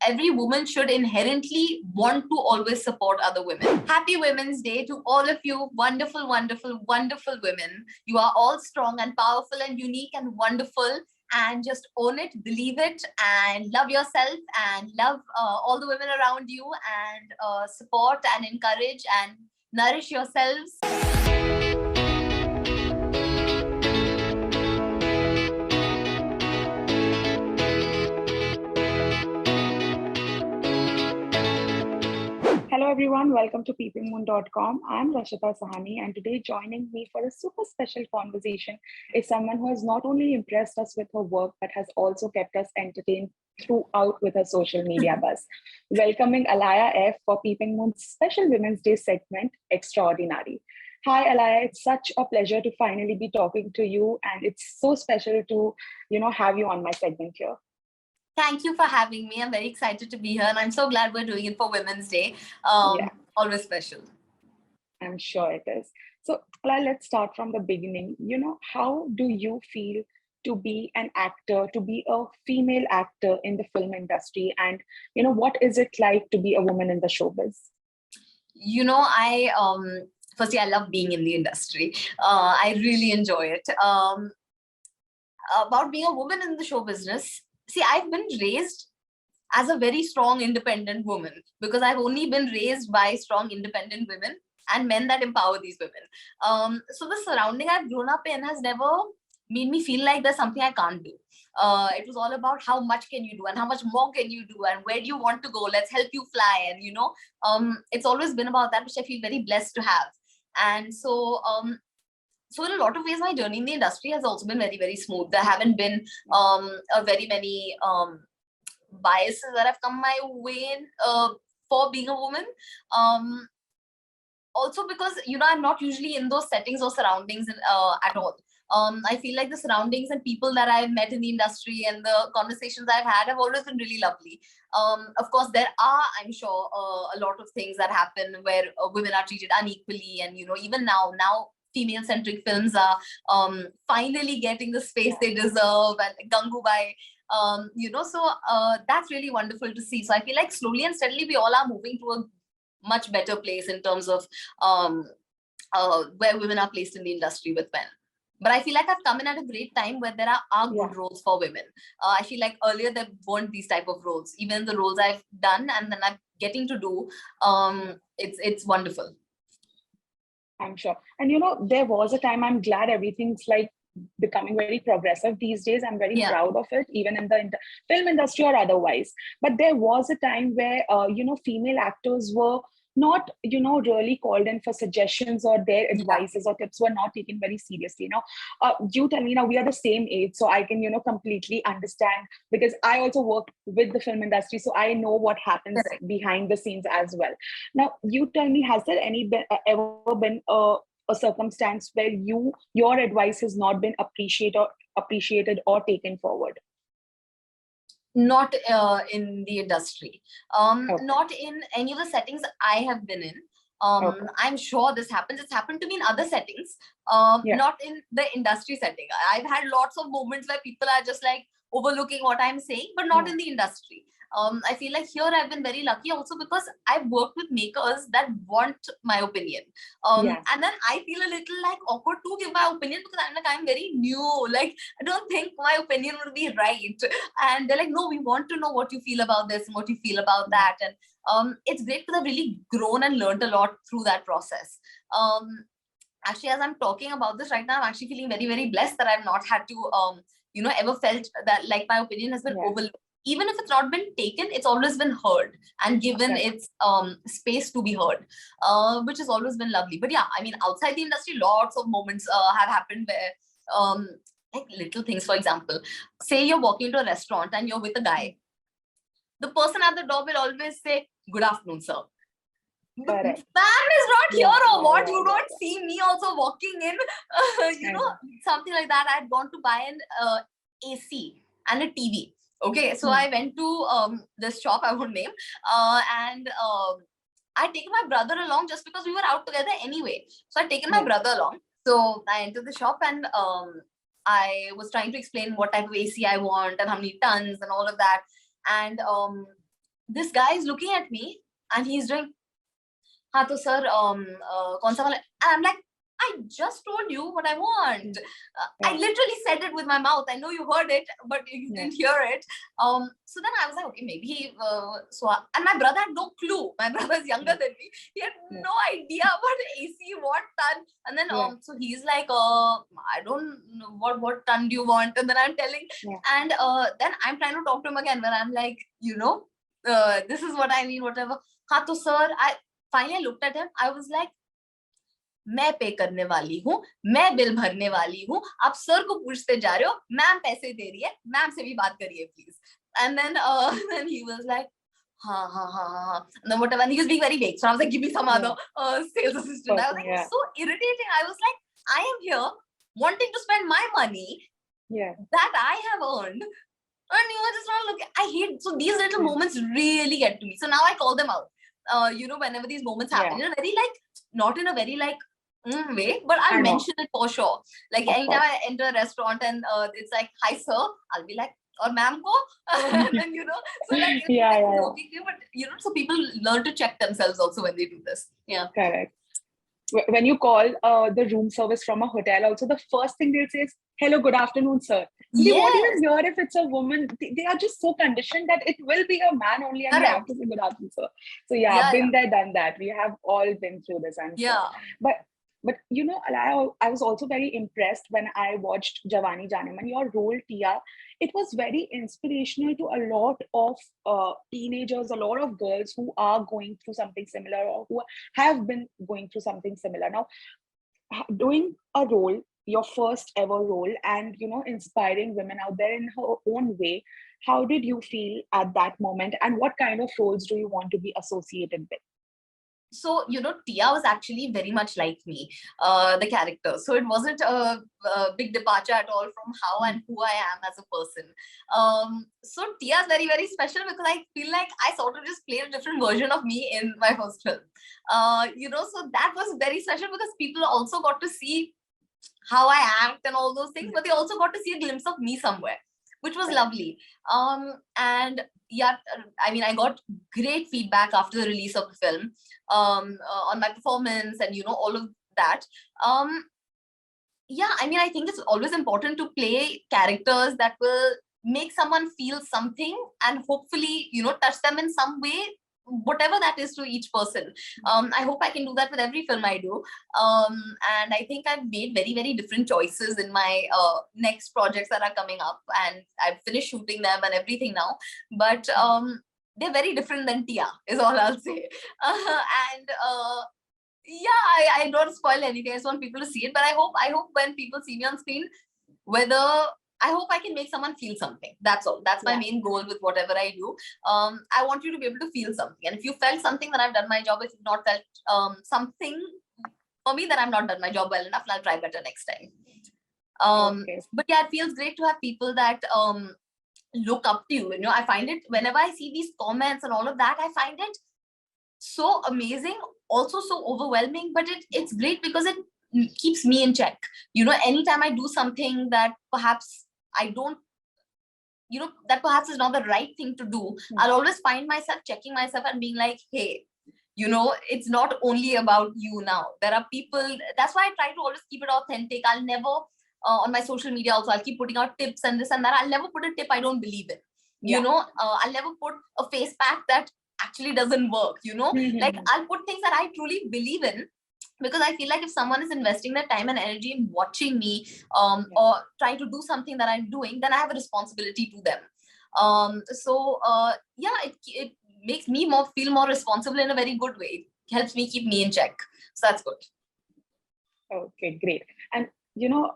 every woman should inherently want to always support other women. Happy Women's Day to all of you wonderful, wonderful, wonderful women. You are all strong and powerful and unique and wonderful. And just own it, believe it, and love yourself and love all the women around you, and support and encourage and nourish yourselves. Hello everyone, welcome to PeepingMoon.com. I'm Rashita Sahani, and today joining me for a super special conversation is someone who has not only impressed us with her work but has also kept us entertained throughout with her social media buzz. Welcoming Alaya F for Peeping Moon's special Women's Day segment, Extraordinary. Hi Alaya, it's such a pleasure to finally be talking to you, and it's so special to have you on my segment here. Thank you for having me. I'm very excited to be here, and I'm so glad we're doing it for Women's Day. Always special. I'm sure it is. So let's start from the beginning. How do you feel to be an actor, to be a female actor in the film industry? And, what is it like to be a woman in the showbiz? Firstly, I love being in the industry. I really enjoy it. About being a woman in the show business, see, I've been raised as a very strong, independent woman because I've only been raised by strong, independent women and men that empower these women. So the surrounding I've grown up in has never made me feel like there's something I can't do. It was all about how much can you do and how much more can you do and where do you want to go? Let's help you fly. And, it's always been about that, which I feel very blessed to have. And so in a lot of ways, my journey in the industry has also been very, very smooth. There haven't been very many biases that have come my way for being a woman. Also because, I'm not usually in those settings or surroundings at all. I feel like the surroundings and people that I've met in the industry and the conversations I've had have always been really lovely. Of course, there are, I'm sure, a lot of things that happen where women are treated unequally. And, even now female-centric films are finally getting the space they deserve, and Gangubai, so that's really wonderful to see. So I feel like slowly and steadily we all are moving to a much better place in terms of where women are placed in the industry with men. But I feel like I've come in at a great time where there are good roles for women. I feel like earlier there weren't these type of roles. Even the roles I've done and then I'm getting to do, it's wonderful. I'm sure. And there was a time, I'm glad everything's like becoming very progressive these days. I'm very proud of it, even in the film industry or otherwise. But there was a time where, female actors were not, really called in for suggestions, or their advices or tips were not taken very seriously. You tell me, now we are the same age, so I can, completely understand, because I also work with the film industry, so I know what happens behind the scenes as well. Now, you tell me, has there ever been a circumstance where your advice has not been appreciated or taken forward? Not in the industry, not in any of the settings I have been in. I'm sure this happens. It's happened to me in other settings, not in the industry setting. I've had lots of moments where people are just like overlooking what I'm saying, but not in the industry. I feel like here I've been very lucky also because I've worked with makers that want my opinion. And then I feel a little like awkward to give my opinion because I'm very new. Like, I don't think my opinion will be right. And they're like, no, we want to know what you feel about this and what you feel about that. And it's great because I've really grown and learned a lot through that process. Actually, as I'm talking about this right now, I'm actually feeling very, very blessed that I've not had to, ever felt that like my opinion has been overlooked. Even if it's not been taken, it's always been heard and given its space to be heard, which has always been lovely. But yeah, I mean, outside the industry, lots of moments have happened where, like little things, for example, say you're walking into a restaurant and you're with a guy. The person at the door will always say, "Good afternoon, sir." The man is not here or what? You don't see me also walking in, something like that. I had gone to buy an AC and a TV. Okay, so I went to this shop, I won't name, and I'd taken my brother along just because we were out together anyway. So I'd taken my brother along. So I entered the shop and I was trying to explain what type of AC I want and how many tons and all of that. And this guy is looking at me and he's doing, हाँ तो sir, कौन सा वाला? And I'm like, I just told you what I want. I literally said it with my mouth. I know you heard it, but you didn't hear it. So then I was like, okay, maybe he, and my brother had no clue. My brother is younger than me. He had no idea what AC, what ton. And then, so he's like, I don't know what ton do you want? And then I'm telling, and then I'm trying to talk to him again when I'm like, you know, this is what I mean, whatever. हाँ तो sir, I finally looked at him. I was like, मैं पे करने वाली हूँ, मैं bill भरने वाली हूँ, आप सर को पूछते जा रहे हो, मैम पैसे दे रही है, मैम से भी बात करिए please. And then he was like, ha. And then whatever, and he was being very vague. So I was like, give me some other sales assistant. I was like, so irritating. I was like, I am here wanting to spend my money that I have earned, and you are just not looking. I hate, so these little moments really get to me. So now I call them out. You know, whenever these moments happen, in a very like, not in a very like way, but I'll mention it for sure. Like anytime I enter a restaurant and it's like, hi sir, I'll be like, or ma'am ko, and then you know, so like it's joking, but you know, so people learn to check themselves also when they do this. Correct. When you call the room service from a hotel, also the first thing they'll say is, hello, good afternoon, sir. They won't even hear if it's a woman. They are just so conditioned that it will be a man only, and they have to say good afternoon, sir. So been there, done that. We have all been through this, I'm sure. But you know, Alaya, I was also very impressed when I watched Jawani Janeman. Your role, Tia, it was very inspirational to a lot of teenagers, a lot of girls who are going through something similar or who have been going through something similar. Now, doing a role, your first ever role, and you know, inspiring women out there in her own way, how did you feel at that moment, and what kind of roles do you want to be associated with? So, you know, Tia was actually very much like me, the character. So it wasn't a big departure at all from how and who I am as a person. So Tia is very, very special because I feel like I sort of just played a different version of me in my first film. You know, so that was very special because people also got to see how I act and all those things, but they also got to see a glimpse of me somewhere, which was lovely. And yeah, I mean, I got great feedback after the release of the film on my performance and, you know, all of that. Yeah, I mean, I think it's always important to play characters that will make someone feel something and hopefully, you know, touch them in some way, whatever that is to each person. I hope I can do that with every film I do. And I think I've made very, very different choices in my next projects that are coming up, and I've finished shooting them and everything now. But they're very different than Tia, is all I'll say. And yeah, I don't spoil anything. I just want people to see it. But I hope when people see me on screen, I hope I can make someone feel something. That's all. That's my main goal with whatever I do. I want you to be able to feel something. And if you felt something, then I've done my job. If you've not felt something for me, then I've not done my job well enough, and I'll try better next time. But yeah, it feels great to have people that look up to you. You know, I find it, whenever I see these comments and all of that, I find it so amazing, also so overwhelming, but it's great because it keeps me in check. You know, anytime I do something that perhaps I don't, you know, that perhaps is not the right thing to do, I'll always find myself checking myself and being like, hey, you know, it's not only about you now. There are people, that's why I try to always keep it authentic. I'll never, on my social media also, I'll keep putting out tips and this and that. I'll never put a tip I don't believe in. You know, I'll never put a face pack that actually doesn't work, you know, like I'll put things that I truly believe in, because I feel like if someone is investing their time and energy in watching me or trying to do something that I'm doing, then I have a responsibility to them. So yeah, it makes me feel more responsible in a very good way. It helps me keep me in check. So that's good. Okay, great. And you know,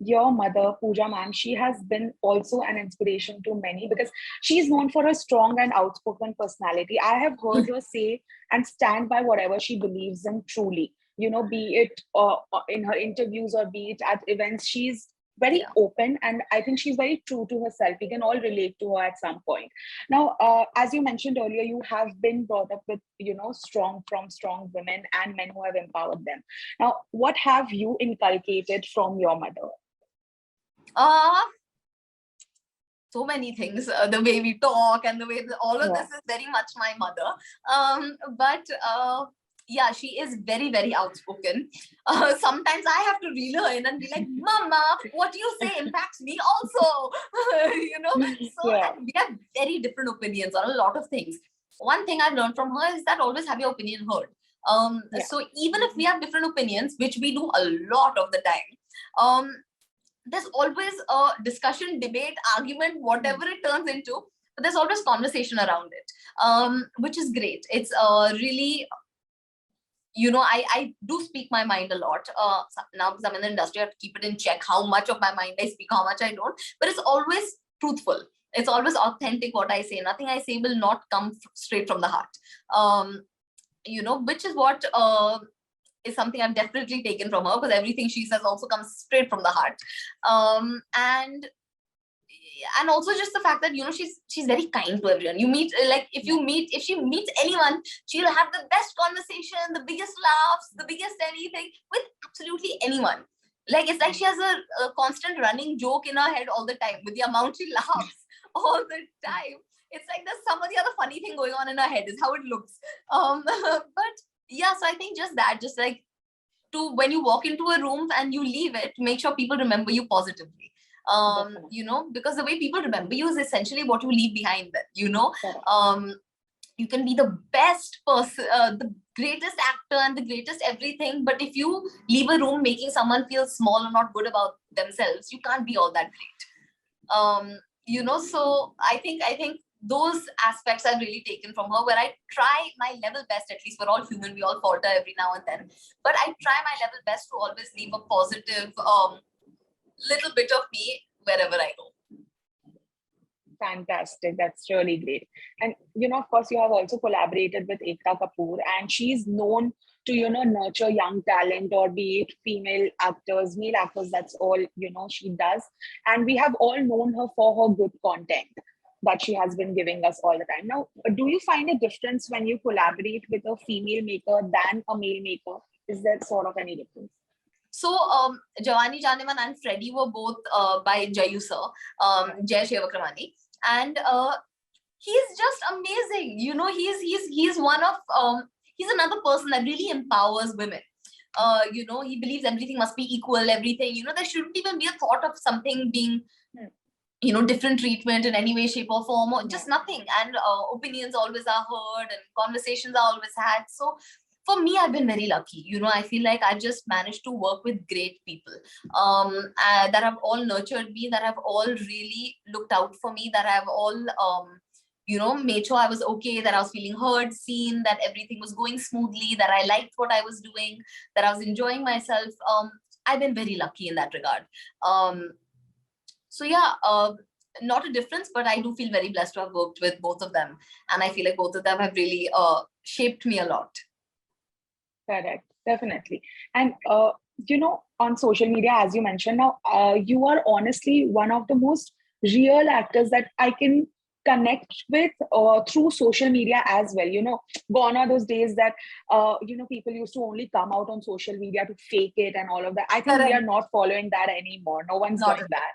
your mother, Pooja ma'am, she has been also an inspiration to many because she's known for a strong and outspoken personality. I have heard her say and stand by whatever she believes in truly. You know, be it in her interviews or be it at events, she's very open, and I think she's very true to herself. We can all relate to her at some point. Now, as you mentioned earlier, you have been brought up with, you know, strong women and men who have empowered them. Now, what have you inculcated from your mother? so many things, the way we talk and the way all of this is very much my mother. But yeah, she is very, very outspoken. Sometimes I have to reel her in and be like, Mama, what you say impacts me also. You know, so and we have very different opinions on a lot of things. One thing I've learned from her is that always have your opinion heard. So even if we have different opinions, which we do a lot of the time, there's always a discussion, debate, argument, whatever it turns into, but there's always conversation around it, which is great. It's really, you know, I do speak my mind a lot. Now because I'm in the industry, I have to keep it in check how much of my mind I speak, how much I don't, but it's always truthful. It's always authentic what I say. Nothing I say will not come straight from the heart. You know, which is what is something I've definitely taken from her, because everything she says also comes straight from the heart. And also just the fact that, you know, she's very kind to everyone. You meet, like if she meets anyone, she'll have the best conversation, the biggest laughs, the biggest anything with absolutely anyone. Like it's like she has a constant running joke in her head all the time with the amount she laughs all the time. It's like there's some of the other funny thing going on in her head is how it looks. But yeah, so I think just that, just like to when you walk into a room and you leave it, make sure people remember you positively. You know, because the way people remember you is essentially what you leave behind them, you know. You can be the best person, the greatest actor and the greatest everything, but if you leave a room making someone feel small or not good about themselves, you can't be all that great. You know, so I think those aspects I've really taken from her, where I try my level best, at least we're all human, we all falter every now and then, but I try my level best to always leave a positive little bit of me wherever I go. Fantastic. That's really great. And, you know, of course, you have also collaborated with Ekta Kapoor, and she's known to, you know, nurture young talent, or be it female actors, male actors, that's all, you know, she does. And we have all known her for her good content that she has been giving us all the time. Now, do you find a difference when you collaborate with a female maker than a male maker? Is there sort of any difference? So, Jawani Janeman and Freddie were both by Jayu sir, Jay Shevakramani, and he's just amazing. You know, he's one of he's another person that really empowers women. You know, he believes everything must be equal, everything. You know, there shouldn't even be a thought of something being, you know, different treatment in any way, shape, or form, or just nothing. And opinions always are heard, and conversations are always had. So for me, I've been very lucky. You know, I feel like I've just managed to work with great people that have all nurtured me, that have all really looked out for me, that have all, you know, made sure I was okay, that I was feeling heard, seen, that everything was going smoothly, that I liked what I was doing, that I was enjoying myself. I've been very lucky in that regard. So yeah, not a difference, but I do feel very blessed to have worked with both of them. And I feel like both of them have really shaped me a lot. Correct, definitely. And, you know, on social media, as you mentioned, now, you are honestly one of the most real actors that I can connect with through social media as well. You know, gone are those days that, you know, people used to only come out on social media to fake it and all of that. I think we are not following that anymore. No one's doing that.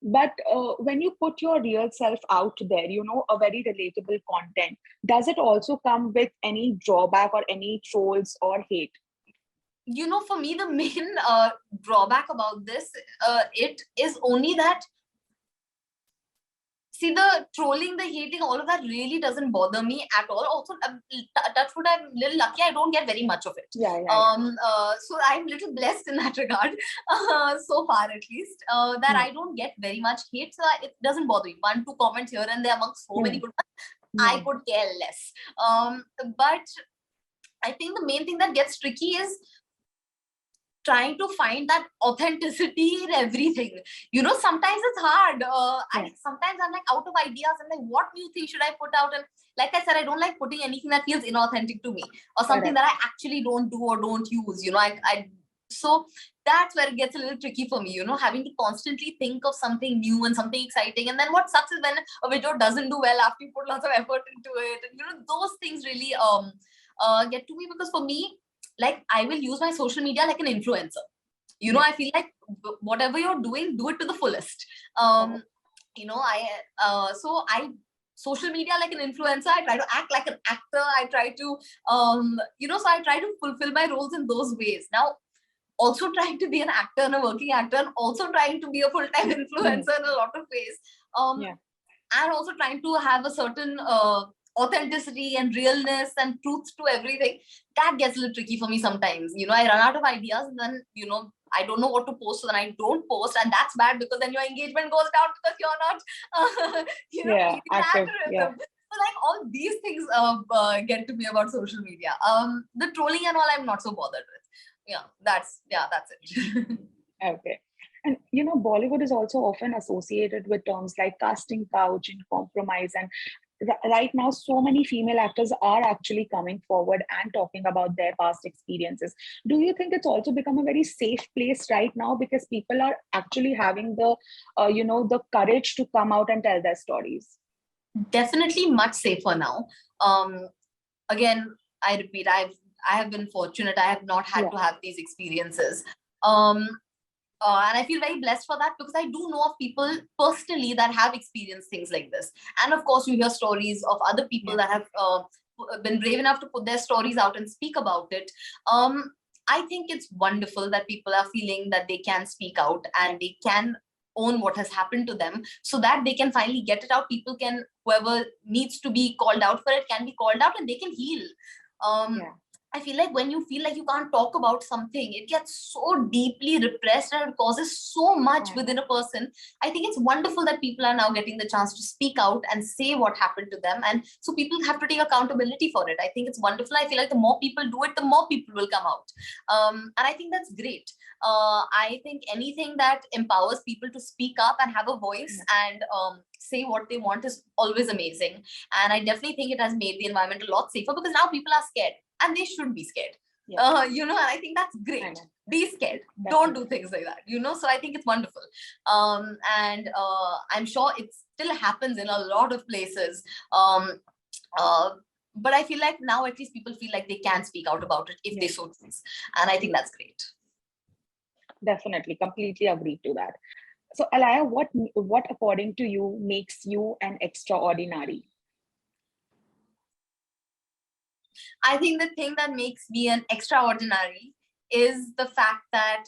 But when you put your real self out there, you know, a very relatable content, does it also come with any drawback or any trolls or hate? You know, for me, the main drawback about this, it is only that, see, the trolling, the hating, all of that really doesn't bother me at all. Also, touch wood, I'm a little lucky. I don't get very much of it. So I'm a little blessed in that regard, so far at least, that I don't get very much hate. So it doesn't bother me. 1-2 comments here and there amongst so many good ones, I could care less. But I think the main thing that gets tricky is trying to find that authenticity in everything. You know, sometimes it's hard. Sometimes I'm like out of ideas. I'm like, what new thing should I put out? And like I said, I don't like putting anything that feels inauthentic to me, or something that I actually don't do or don't use. You know, so that's where it gets a little tricky for me, you know, having to constantly think of something new and something exciting. And then what sucks is when a video doesn't do well after you put lots of effort into it. And, you know, those things really get to me, because for me, like, I will use my social media like an influencer. You know, I feel like whatever you're doing, do it to the fullest. social media like an influencer, I try to act like an actor, I try to, so I try to fulfill my roles in those ways. Now, also trying to be an actor and a working actor, and also trying to be a full-time influencer in a lot of ways. And also trying to have a certain authenticity and realness and truth to everything. That gets a little tricky for me sometimes. I run out of ideas, and then, I don't know what to post, so then I don't post, and that's bad because then your engagement goes down because you're not, keeping active. So like all these things get to me about social media. The trolling and all, I'm not so bothered with. That's it. Okay. And Bollywood is also often associated with terms like casting couch and compromise. And right now, so many female actors are actually coming forward and talking about their past experiences. Do you think it's also become a very safe place right now because people are actually having the, the courage to come out and tell their stories? Definitely much safer now. Again, I repeat, I have been fortunate. I have not had to have these experiences. And I feel very blessed for that because I do know of people personally that have experienced things like this. And of course, you hear stories of other people that have been brave enough to put their stories out and speak about it. I think it's wonderful that people are feeling that they can speak out and they can own what has happened to them so that they can finally get it out. People can, whoever needs to be called out for it can be called out and they can heal. I feel like when you feel like you can't talk about something, it gets so deeply repressed and it causes so much within a person. I think it's wonderful that people are now getting the chance to speak out and say what happened to them. And so people have to take accountability for it. I think it's wonderful. I feel like the more people do it, the more people will come out. And I think that's great. I think anything that empowers people to speak up and have a voice and say what they want is always amazing. And I definitely think it has made the environment a lot safer because now people are scared. And they should be scared, and I think that's great. Be scared. Don't do things like that, so I think it's wonderful. And I'm sure it still happens in a lot of places. But I feel like now at least people feel like they can speak out about it if they so choose. And I think that's great. Definitely, completely agree to that. So Alaya, what according to you makes you an extraordinary? I think the thing that makes me an extraordinary is the fact that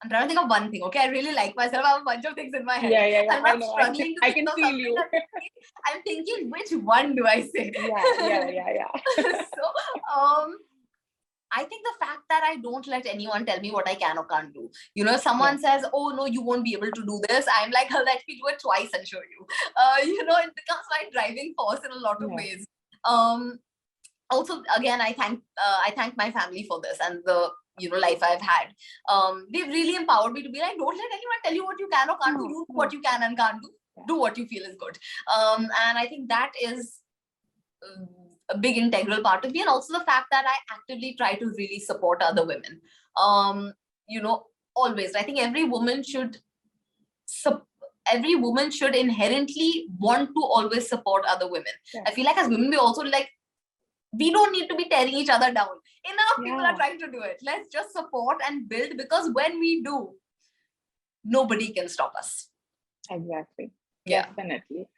I'm trying to think of one thing. Okay, I really like myself. I have a bunch of things in my head. And I'm struggling to think of feel you. I'm thinking, which one do I say? So, I think the fact that I don't let anyone tell me what I can or can't do. If someone says, oh, no, you won't be able to do this, I'm like, let me do it twice and show you. It becomes my driving force in a lot of ways. Also, again, I thank my family for this and the life I've had. They've really empowered me to be like, don't let anyone tell you what you can or can't do. You do what you can and can't do. Do what you feel is good. And I think that is a big integral part of me. And also the fact that I actively try to really support other women. Always. I think every woman should inherently want to always support other women. I feel like as women, we also we don't need to be tearing each other down. Enough people are trying to do it. Let's just support and build, because when we do, nobody can stop us. Exactly. Definitely.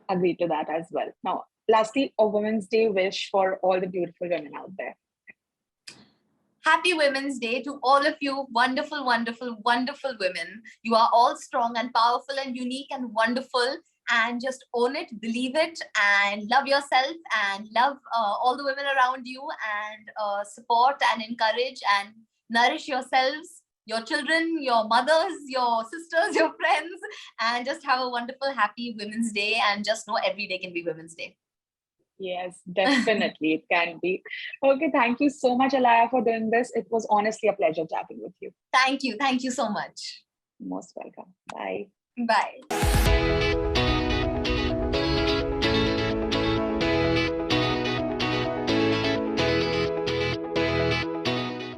Agree to that as well. Now, lastly, a Women's Day wish for all the beautiful women out there. Happy Women's Day to all of you, wonderful, wonderful, wonderful women. You are all strong and powerful and unique and wonderful. And just own it, believe it, and love yourself and love all the women around you, and support and encourage and nourish yourselves, your children, your mothers, your sisters, your friends, and just have a wonderful, happy Women's Day. And just know every day can be Women's Day. Yes, definitely it can be. Okay, thank you so much, Alaya, for doing this. It was honestly a pleasure chatting with you. Thank you. Thank you so much. Most welcome. Bye. Bye.